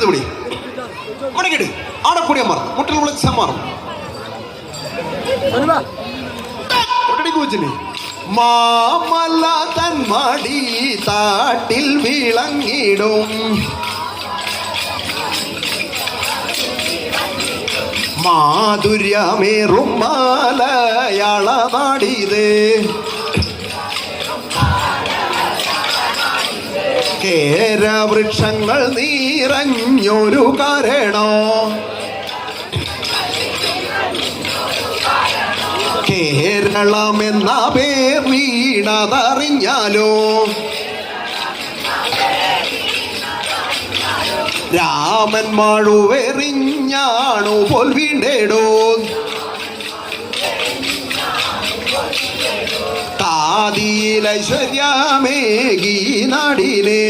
എടുത്തുപിടി മണിക്കെട് ആടെ കൂടിയാൻ മാറും മുട്ടിൽ വിളിച്ചാൽ മാറും കൊച്ചിന് മാമല തന്മടി താട്ടിൽ വിളങ്ങിടും മാധുര്യമേറും മലയാള നാടിത് കേരവൃക്ഷങ്ങൾ നിറഞ്ഞൊരു കാരണോ കേരളം എന്ന പേർ വീണതറിഞ്ഞാലോ രാമൻ മാഴുവെറിഞ്ഞാണു പോൽ വീണ്ടേടോ താതിയിൽ ഐശ്വര്യമേകി നാടിനെ